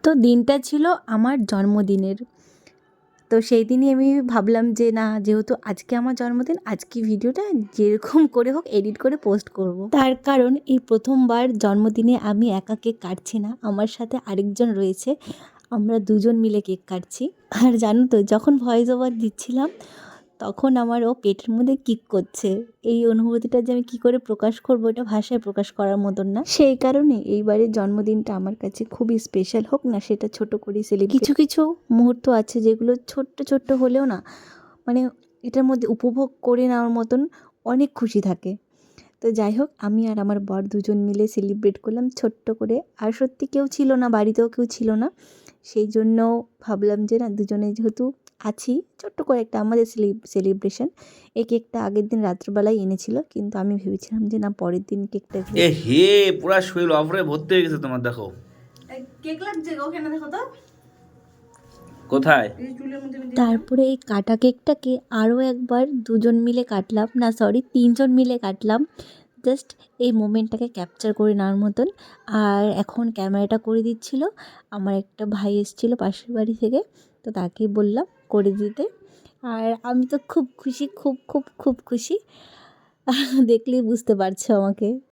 তো দিনটা ছিল আমার জন্মদিনের। তো সেই দিনই আমি ভাবলাম যে না, যেহেতু আজকে আমার জন্মদিন, আজকে ভিডিওটা যেরকম করে হোক এডিট করে পোস্ট করব। তার কারণ এই প্রথমবার জন্মদিনে আমি একা কেক কাটছি না, আমার সাথে আরেকজন রয়েছে। আমরা দুজন মিলে কেক কাটছি। আর জানো তো, যখন ভয়েস ওভার দিচ্ছিলাম তখন আমার ও পেটের মধ্যে কিক করছে। এই অনুভূতিটা যে আমি কী করে প্রকাশ করবো, এটা ভাষায় প্রকাশ করার মতন না। সেই কারণে এইবারের জন্মদিনটা আমার কাছে খুবই স্পেশাল, হোক না সেটা ছোট করে সেলিব্রেট। কিছু কিছু মুহূর্ত আছে যেগুলো ছোট্ট ছোট্ট হলেও না, মানে এটার মধ্যে উপভোগ করে নেওয়ার মতন অনেক খুশি থাকে। তো যাই হোক, আমি আর আমার বর দুজন মিলে সেলিব্রেট করলাম ছোট্ট করে। আর সত্যি কেউ ছিল না, বাড়িতেও কেউ ছিল না, সেই জন্য ভাবলাম যে না, দুজনে যেহেতু আছি, ছোট্ট করে একটা আমাদের সেলিব্রেশন। এই কেকটা আগের দিন রাত্রবেলায় এনেছিল, কিন্তু আমি ভেবেছিলাম যে না, পরের দিন কেকটা এ হে পুরা শরীর অফরে ভর্তি হয়ে গেছে তোমার, দেখো কেক লাগছে ওখানে, দেখো তো কোথায়। তারপরে এই কাটা কেকটাকে আরও একবার দুজন মিলে কাটলাম, না সরি, তিনজন মিলে কাটলাম, জাস্ট এই মোমেন্টটাকে ক্যাপচার করে নেওয়ার মতন। আর এখন ক্যামেরাটা করে দিচ্ছিল আমার একটা ভাই এসেছিল পাশের বাড়ি থেকে, তো তাকেই বললাম করে দিতে। আর আমি তো খুব খুশি, খুব খুব খুব খুশি। দেখলেই বুঝতে পারছো আমাকে।